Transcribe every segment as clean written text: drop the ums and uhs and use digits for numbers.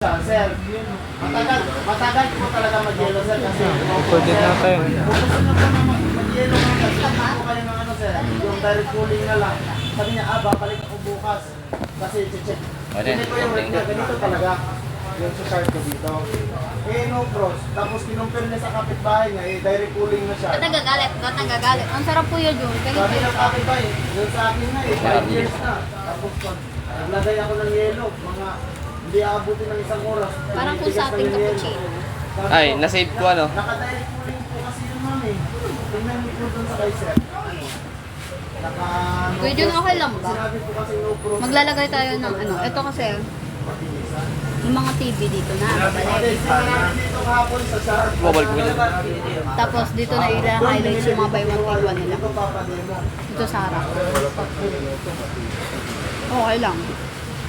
Sir, matagal po talaga mag-yelo sir kasi Pwede natin. kung gusto nyo po na mag-yelo nga kasi po kayo ng ano sir, yung direct cooling na lang. Sabi niya, babalik ako bukas kasi check. Hindi po yung rate niya, ganito talaga yung start ko dito. No pros, tapos kinumpir niya sa kapitbahay niya, direct cooling na siya. Ba't nagagalit? Ang sarap po yun yun. Sabi ng kapitbahay, yun sa akin na 5 years na. Tapos pag naglagay ako ng yelo, mga hindi aabutin ng isang oras. Parang kung sa ating cappuccino. Ay, nasave ko ano. Naka-direct cooling po kasi yun ma'am eh. Tingnan niyo po dun sa kay sir. Naka... Pwede yun, okay lang ba? Sinabi po kasi no pro. Maglalagay tayo ng ano. Ito kasi, yung mga TV dito na. Babalik. Dito kahapon sa Sharp. Mobile ko yun. Tapos dito na i-highlight yung mga buy one take one nila. Ito papademo. Dito sa harap. Okay lang.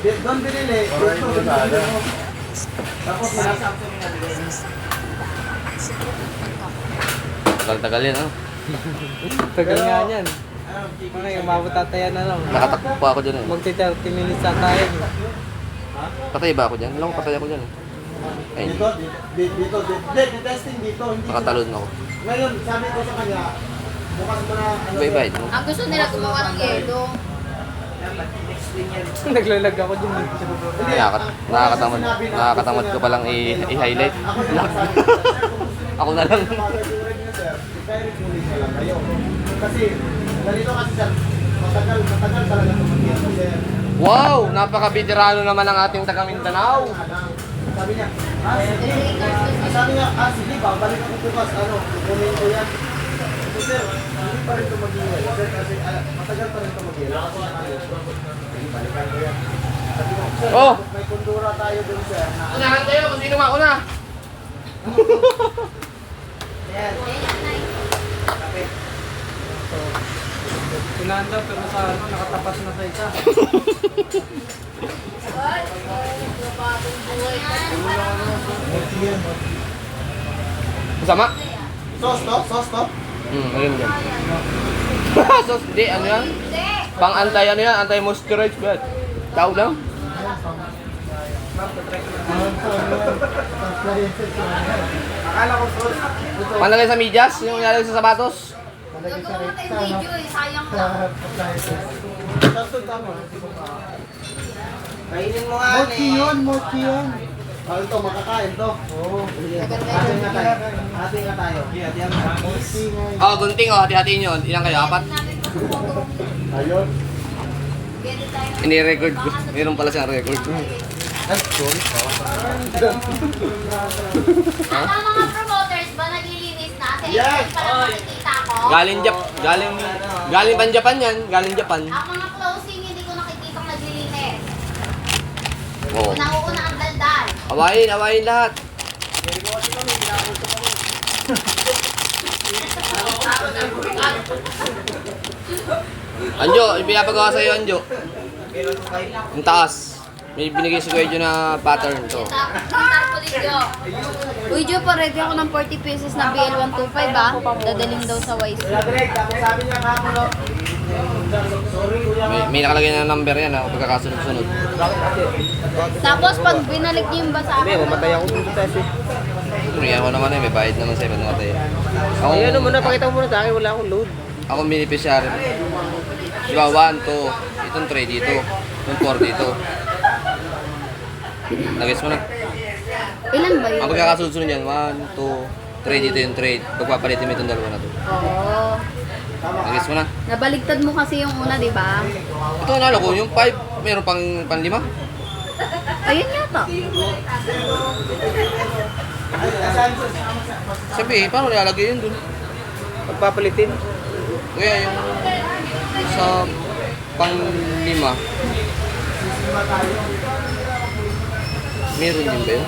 Doon binili. Dito binili mo. Tapos Tagal-tagal yan, ano? Tagal nga yan. Parang yung umabot tataya na lang. Nakatakbo pa ako dyan eh. Magti-30 minutes na tayo. Patay ba ako dyan? Alam ko patay ako dyan eh. Ayun, dito, testing dito. Hindi nakatalon ako. Ngayon, sabi ko sa kanya, bukas mo na ano. Bye-bye. Ang gusto nila gumawa ng yelo. Naglalag ako dyan. Nakakatamad ko palang i-highlight. Ako na lang. Kasi, ganito kasi sir, matagal talaga tumagyan sir. Wow! Napaka-veterano naman ang ating taga Mindanao. Sabi niya, sige ba, balik ako bukas, kukunin ko yan. So, sir, hindi pa rin tumagyan. Sir, kasi matagal pa rin tumagyan. Sige, balikan ko yan. Sabi ko, sir, Oh! may kundura tayo dun, sir. Unahan kayo kung sino mauna. Unahan daw pero sa ano, nakatapas na sa isa. Masama? Sauce to? Ayun dyan. Sos, di, ano yan? Pang-antay, ano yan? Anti-moisturage ba? Tao lang? Akala ko sauce. Panlagay sa medyas? Yung nilalagay sa sapatos? Yung gumawa tayong video eh, sayang lang. Kainin mo nga mochi yun. Ito, makakain to. Oo. Ating nga tayo. Mochi nga. Oh, gunting oh, hati-hatiin yun. Ilang kayo? Apat? Ayun. Ini-record ko. Meron pala siyang record. Ang mga promoters ba naglilinis na? Kasi Yes! pa lang nakikita ko. Galing pan Japan yan. Galing Japan. Ang mga closing hindi ko nakikita naglilinis. Oo. Unang-una ang daldal. Awayin lahat. Anjo, ipinapagawa sa'yo, Anjo. Yung taas. May binigay si Kuya Jo na pattern to. Tarpolidio. Uy, Jo, pa-ready ako ng 40 pieces na BL125 ah. Dadaling daw sa YC. Direct, tapos sabi niya kahapon, no? Sorry, kuya. May nakalagay na number yan, pagkakasunod-sunod. Tapos pag binalik niyo yung basa May mamatay ako dito kasi. Yan ko naman may bayad naman sa ibang mga tayo. Ay, ano muna, pakita mo muna sa akin, wala akong load. Ako beneficiary. Diba, 1, 2, itong 3 dito, itong 4 dito. Nagets mo na. Ilan ba yun? Ang pagkakasunod yan, 1, 2, 3 dito yung trade. Pagpapalitin mo itong dalawa na to. Oo. Nagets mo na. Nabaligtad mo kasi yung una, di ba? Ito nalo ko, yung 5, mayroon pang 5. Ayun yata. Sabi, paano nilalagay yun dun? Pagpapalitin. Kaya yung sa pang 5, meron din ba yun?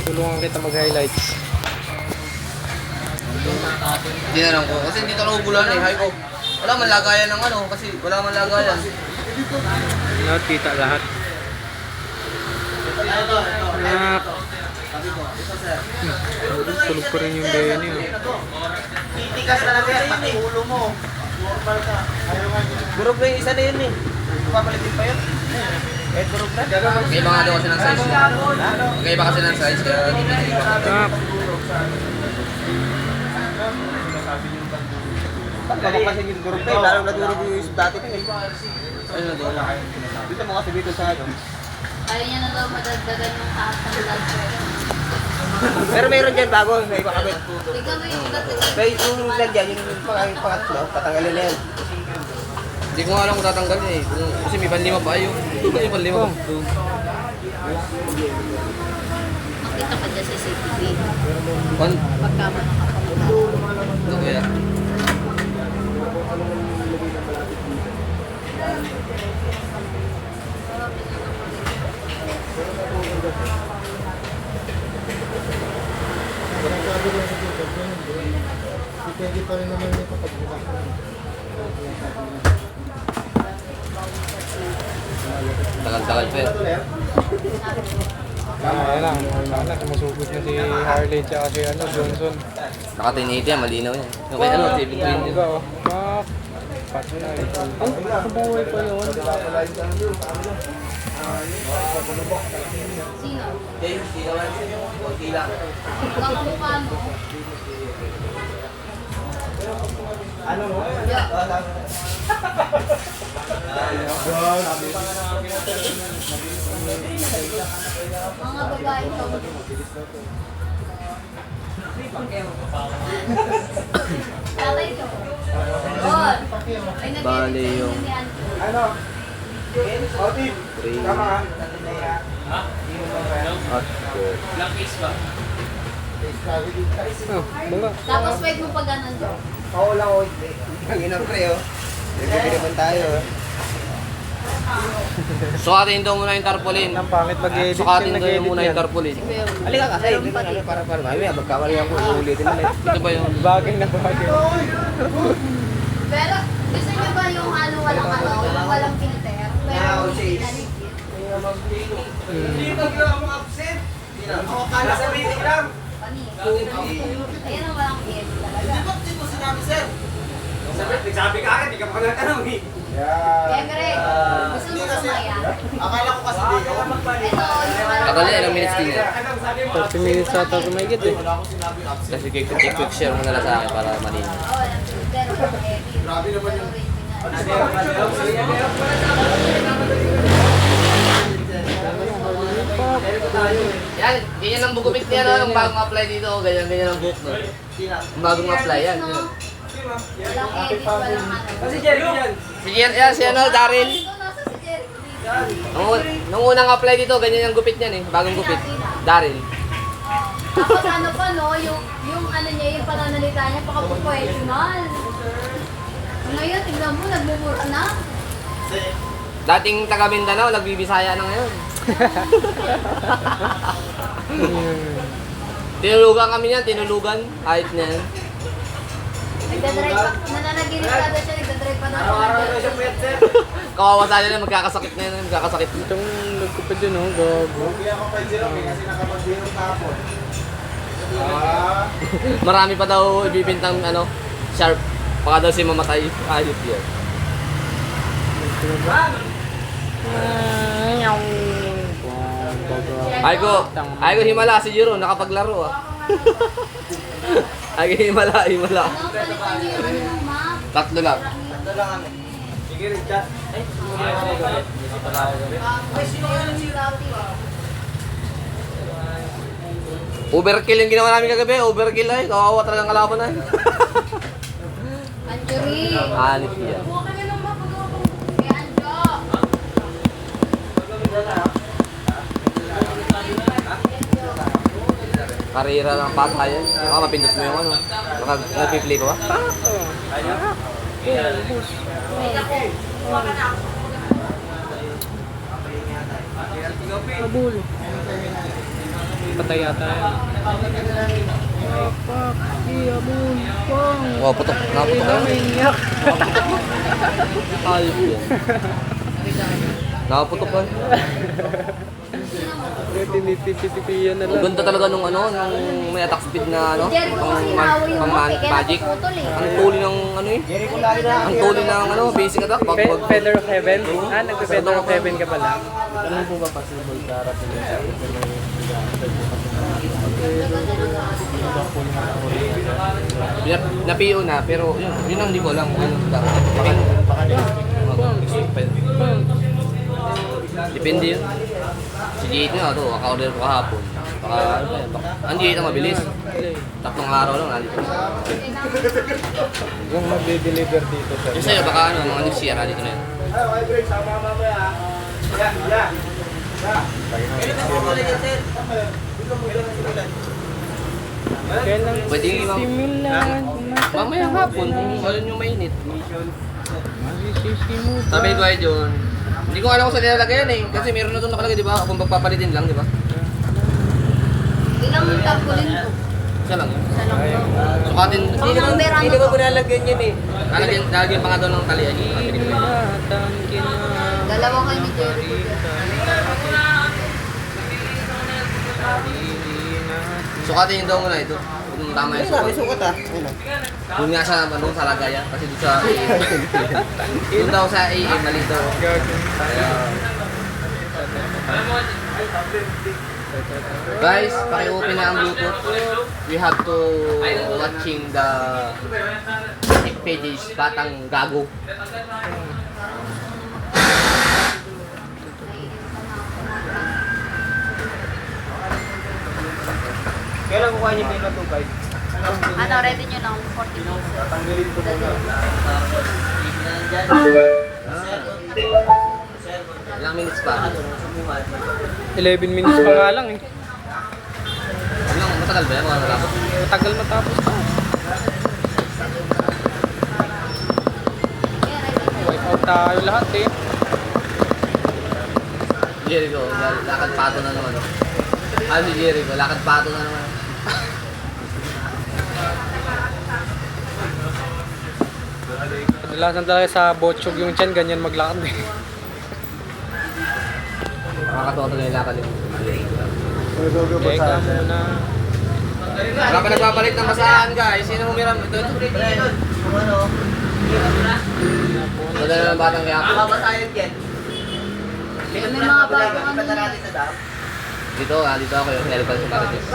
Tulungan kita mag-highlights. Tinanong ko, kasi hindi talaga bulan eh. Hay ko, wala man lagayan ng ano, kasi wala man lagayan. Lahat, kita lahat. Anak. Tulog pa rin yung Benny. Titigas talaga yan, pati ulo mo. Normal ka. Ayaw nga. Durog na yung isa na yun eh. Papalitin pa yun? Magkaiba nga daw kasi ng size. Magkaiba kasi ng size, kaya hindi ko Ah, Bago kasi yung durog tayo, lalo nadurog yung isip dati tayo. Ano daw? Dito mo kasi dito sa ano. Ayaw niya na daw madagdagan yung taas ng blood pressure. Pero meron dyan bago, may iba kami. Tignan mo yung ugat. Pero yung nandiyan, yung pangatlo, patanggalin na yan. Hindi ko nga alam kung tatanggalin eh. Kasi may panlima pa ayaw. May panlima pa. Makita ka dyan sa CCTV. Pagka mo nakapamulat. Ano kaya? Depende pa rin naman yung kapag Tagal-tagal pa yun. ayan lang. Wala na. Sumusugod na si Harley tsaka si Johnson. Naka 1080 yan, malinaw yan. Yung kay ano, TV Twin yun. Diba, oh. Mak. Patay. Oh, kabuhay pa yun. Sino? Hindi naman yung konti lang. Kakamukha mo. ano mo? Mga babae to. Tatay to. Bon. Ay, Bale yung- Ano? Otip, tama ha? Oh, bunga. Tapos wait mo pag ganun to. Oo lang, o hindi. Ang inang pre, oh. Nagpipilipan tayo, oh. Sukatin daw muna yung tarpaulin. Ang pangit mag-edit. Sukatin yung daw yung nag-edit muna yan. yung tarpaulin. Halika kasi, para mamaya, magkamali ako, ulitin ulit. Ito ba yung... Bagay na bagay. Pero gusto niyo ba yung ano walang ano, yung walang filter? Pero naligid. Panis. Ayan ang walang edit talaga. Sabi ka agad, di ka pa natanong eh. Kaya Greg, gusto mo sumaya? Akala ko kasi dito. Ito, yung walang Tagal na, ilang minutes din yan. 30 minutes ata kumigit eh. Kasi quick share mo na lang sa akin para malinaw. Oo, walang filter, walang edit. Grabe naman yung... Original. Yan, ganyan ang bugupit niya no, yung bagong apply dito, ganyan ang book no. Yung bagong apply yan. Walang edit, walang ano. Kasi Jerry yan. Si yan, si ano, Daryl. Ito, nasa si Jerry dito. Nung unang apply dito, ganyan ang gupit niyan eh, bagong gupit. Daryl. Tapos ano pa no, yung ano niya, yung pananalita niya, paka-professional. Ngayon, tignan mo, nagmumura na. Dating taga Mindanao, nagbibisaya na ngayon. Tinulugan kami niyan, tinulugan. Kahit na yan. Nagdadrive pa, nananaginip kada siya, nagdadrive pa na. Araw-araw na siya pwede, sir. Kawawa sa na, magkakasakit na yun, magkakasakit. Itong nagkupad yun oh, gago. Kaya ako pa zero kasi nakapag-zero kahapon. Ah, Marami pa daw ibibintang ano, sharp. Baka daw si mamatay. Ayot yan. Ay ko himala si Jiro, nakapaglaro ah. Ay ko himala. Ano, palitan niyo yung ano, map. Tatlo lang. Ito lang kami. Sige, Richard. Ay, Overkill yung ginawa namin kagabi, overkill ay. Kawawa talaga ang kalaban ay. Anjuri. Hanip yan. Buka kami ng map, pagawa ko. Kay Anjo. Karera ng patayan. Baka mapindot mo yung ano. Baka nagpi-play ka ba? Kabul. Patay yata yan. Oh, fuck. Abul. Pang. Wow, putok. Nakaputok yan. Umiyak. Ayop yan. Nakaputok yan. Tinititipiyan na Ang lang. ganda talaga nung ano, nung may attack speed na ano, Jericho kasi inaaway yung mock eh, kaya magic. napuputol eh. Ang tuli ng ano eh. Ang tuli ng ano, basic attack. Feather of Heaven? Ah, nagpe-Feather of Heaven ka pala. Ano po ba possible darating sa Napiyo na, pero yun ang hindi ko alam kung ano dapat. Depende yun. Si G8 nga ito, kaka-order ko kahapon. Baka, ano ba yan, ang G8 ang mabilis. Tatlong araw lang, nandito na. Yung magde-deliver dito sir. Yung sa'yo, baka ano, mga next year, nandito na yun. Kailan Pwede simulan? Mamaya hapon, kung alin yung mainit. Masisimulan. Sabi ko ay John, hindi ko alam kung saan nilalagay yan eh. Kasi meron na doon nakalagay, di ba? Kung magpapalitin lang, di ba? Ilang tapulin ko. Isa lang yun. Sa lang to. Sukatin, Ang number ano to? Lalagyan yan eh. lalagyan pa nga doon ng talian. Batang kina. Dalawa kayo ni Jericho. Sukatin yun daw muna ito. Kung tama yung May sukat. sukat ah. Ayun ah. Doon nga sa, ano, sa lagayan. Kasi doon sa AM. Doon daw sa AM, mali daw. Kaya, guys, paki-open na ang Bluetooth. We have to watching the pages Batang Gago. Kailan kukuha niyo yung 2.5? Ano, ready nyo lang 40 minutes. Tanggalin ko muna. Ilang minutes pa? 11 minutes pa nga lang eh. Ilang, matagal ba yan? Mga natapos? Matagal matapos pa. Wipe out tayo lahat eh. Jericho, lakad pato na naman. Ano si Jericho, lakad pato na naman. Kadalasan talaga sa botchog yung tiyan, ganyan maglakad eh. Makakatawa talaga yung lakad yun. Teka muna. Wala pa nagpapalit ng basahan guys. Sino humiram? Ito. Madala ng batang kaya. Babasayan Ken. May mga bago ano Punta yun. natin sa dam. Dito ako yung hinalipal sa Marites.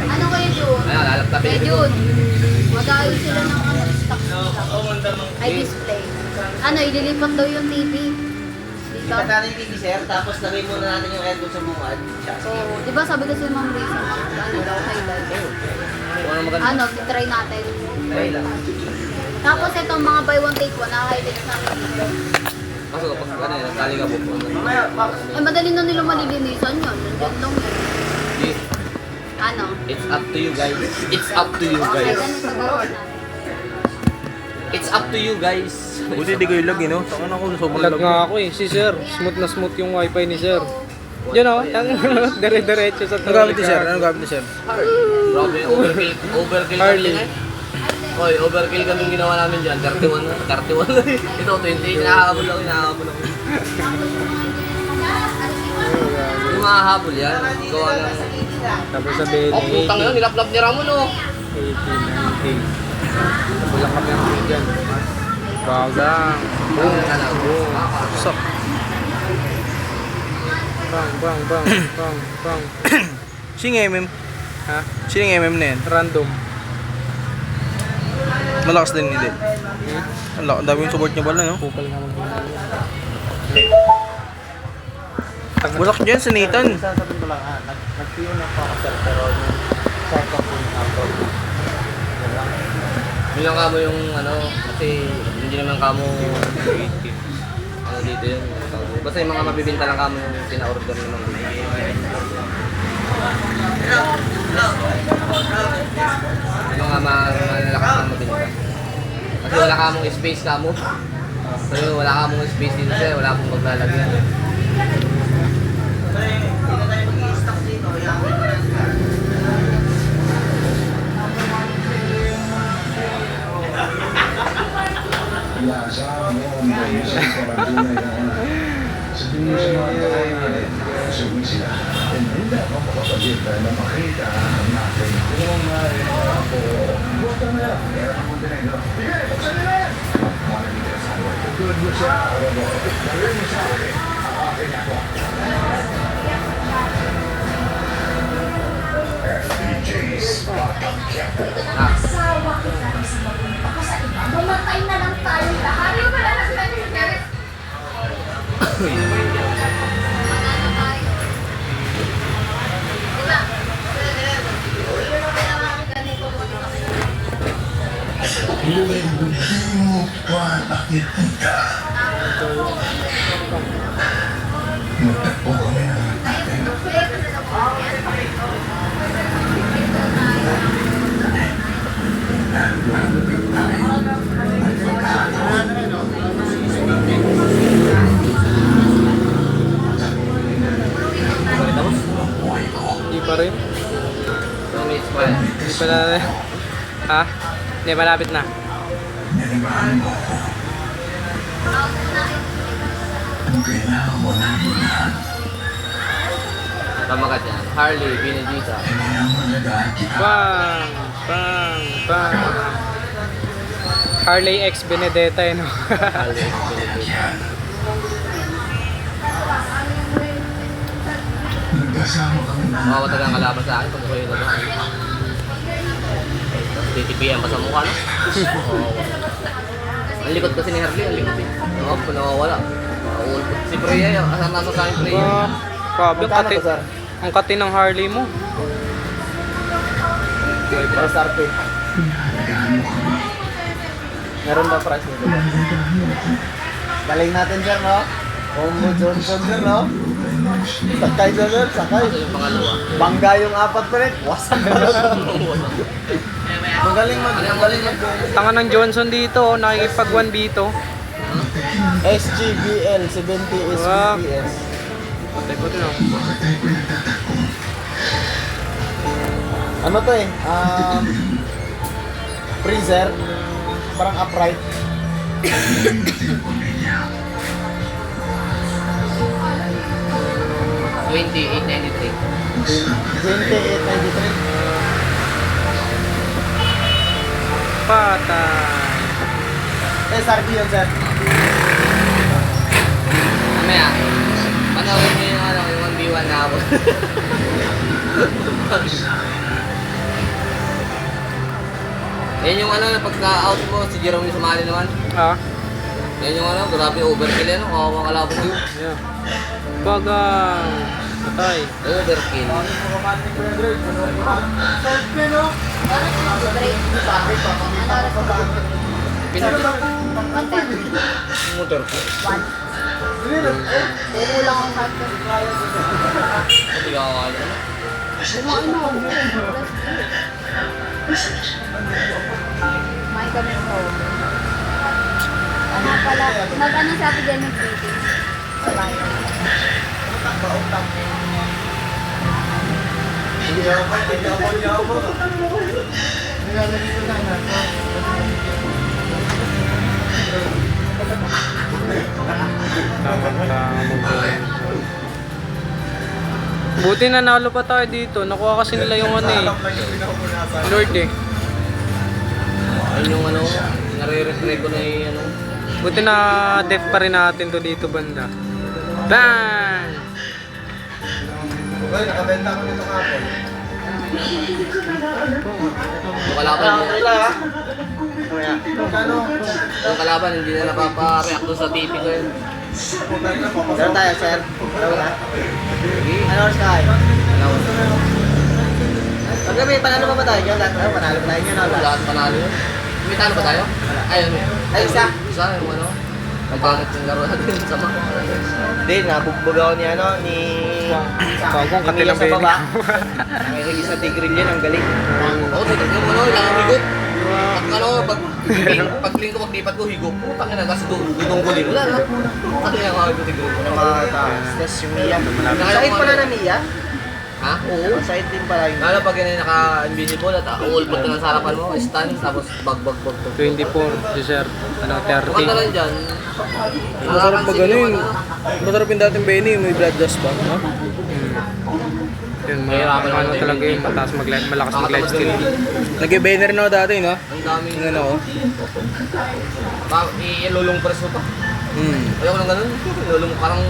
Ano kayo Jun? Ayan, lalaptapin Kaya ko. Jun, mag-ayos sila ng ano, stock nila. Ay display. Ano, ililipat daw yung TV. Dito. Ipat natin yung TV sir, tapos lagay muna natin yung aircon sa bungad. So, di ba sabi kasi Ma'am Risa, ano daw, highlight. Kung ano maganda. Ano, try natin. Try lang. Tapos itong mga buy one take one, na-highlight namin dito. Kaso kapag ano yun, nagtali ka po. Mamaya, Max. Ay, madali na nila malilinisan yun. Nandiyan lang yun. Ano? It's up to you guys. It's up to you Okay, guys. ganito gawin natin. It's up to you guys. Buti di ko yung lag, no? Saka na ako, sobrang Lag nga ako eh. Si sir, smooth na smooth yung wifi ni sir. Yan o, dire-diretso sa Anong gamit ni sir? Anong gamit ni sir? Grabe, overkill Harley. kami eh. Oy, overkill kami ginawa namin dyan. 31 na. 31 na. Ito, 28. Inahabol ako. Yung mahahabol yan. Gawa ng... Tapos sabihin Oh, putang yun. Nilaplap ni Ramon, oh. 89K. Wala kami ang dyan. Bagang. Sok. Bang. Sing MM? Ha? Sing MM na yan? Random. Malakas din hindi. Ang dami yung support niya pala, no? Kupal nga mag-ano. Bulak dyan sa Nathan. Sasabihin ko lang nag-PO na po ako sir, pero yung second po yung outdoor. Bilang kamo yung ano, kasi hindi naman kamo ano dito yun. Basta yung mga mabibinta lang kamo yung pina-order naman. Yung mga malalakas na mabinta. Kasi wala kamong space kamo. Pero wala kamong space dito sir, wala akong maglalagyan. Hindi na tayo mag-i-stock dito. Inaasahan mo ang mga sa Carabina yung sa tingin mo sa mga taon Asawa kita sa magpunta ko sa iba. Bumatay na lang tayo lahat. Ano ba na sila ni Jerry? Manalo tayo. Diba? Ganito mo dito kayo. Hindi pa rin. 2 minutes pa yan. Hindi pa na... Ha? Hindi, malapit na. Pamagat yan. Harley, Benedita. Bang! Bang! Bang! Harley X Benedetta, eh, no? Harley, Benedita. Mawawatag ang kalaban sa akin pag ako yung laban. TTPM pa sa mukha, no? Oo. Ang likod kasi ni Harley, ang likod eh. Oo, nawawala. Ulpot si Priya, yung kasama sa akin Priya. Ba, grabe, ang Magkano kati, to, sir? ang kati ng Harley mo. SRP. Meron ba price nito? Galing natin sir, no? Ombo Johnson sir, no? Sakay na sir, sakay. Ito yung pangalawa. Bangga yung apat pa rin. Wasak na Magaling mag... Ano yung galing yan? Tanga ng Johnson dito, oh, nakikipag 1 dito. SGBL 70 Wow. SBPS. Patay ko din, oh. Ano to eh? Freezer. Parang upright. 2893. 2893. Patay. SRP yun sir. Mamaya, panoorin mo yung ano, yung 1v1 na ako. Yan yung ano, pagka-out mo, si Jerome yung sumali naman. Ah, Yan yung ano, grabe overkill yan, kawawa kalaban ko. yeah. Bagang. Patay. Overkill. Motor ko. Kulang ang hardware. Hindi ka kaya. May kami to. Ano pala, mag-ano sabi dyan ng greeting? Sabay. Buti nanalo pa tayo dito. Nakuha kasi nila yung ano eh. Lord eh. Ayun yung ano, nare-retrek ko na yung ano. Buti na def pa rin natin to dito banda. Bang! Okay, nakabenta ko nito kapon. Yung kalaban, Kano? yung kalaban hindi na napapa-react doon sa TV ko yun. Saan tayo, sir? Ano oras ka kayo? Paggabi, panalo pa ba tayo? Panalo pa tayo niya, no? Lahat panalo yun. May talo ba tayo? Ayun. Ay, isa. Isa, yung ano. Nagbangat yung laro natin sa mga. Hindi, nabugbog ako ni ano, ni... Bagong Ni katilang Mia sa baba. belly. Nakikinig sa tigrillion, ang galing. Oo, titignan mo ano, ilang higop. Pag ano, pag-link ko, paglipat ko, higop. Putang ina, kasi gudong gulin. Wala na. Putang ina, mga tigrillion. Ng mga taas. Tapos yung Mia. Sakit pala na Mia? Ha? Oo, side din pala yun. Lalo pag yun ay naka-invisible at uulbot ka lang sa harapan mo, stand, tapos bag. 24, si sir. Ano, 30. Maganda lang dyan. Masarap pag ano yun. Masarap yung dating Benny, may blood dust pa. No? Yun, Mahirapan ano naman talaga yun, malakas mag-live skill. Nag-banner na ako dati, no? Ang daming Yung ano ko. ilulong press mo pa. Ayoko lang ganun. Ilulong parang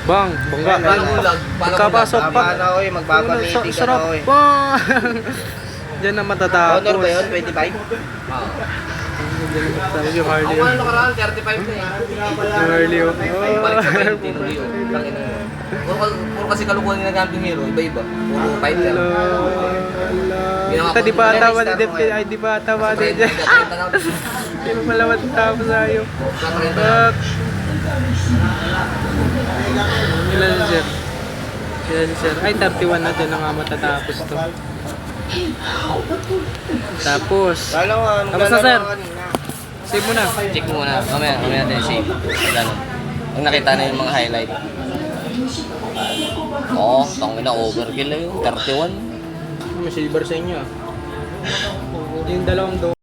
Bang, bangga. parang bulag. Pagkapasok pa. Paano ako eh, magpapamiting ka na Sarap ako eh. pa. Diyan na matatapos. Honor ba yun? 25? Yung Harley. Ako ano nakaraan, 35 na eh. Yung Harley. Balik sa 20, hindi yun. Tangina. Puro kasi kalukuhan yung nagamit yung hero, iba-iba. Puro fighter. Di ba atawa ni Dep? Ay, di ba atawa ni Dep? Di ba pala matatapos tayo? Ilan si sir? Ilan si sir? Ay, 31 na din na nga matatapos to. Tapos. Tapos na sir. Save mo na. Check mo muna. Mamaya natin save. Ganun. Pag nakita na yung mga highlight. Oo, tangina overkill na yun. 31. May silver sa inyo ah. Yung dalawang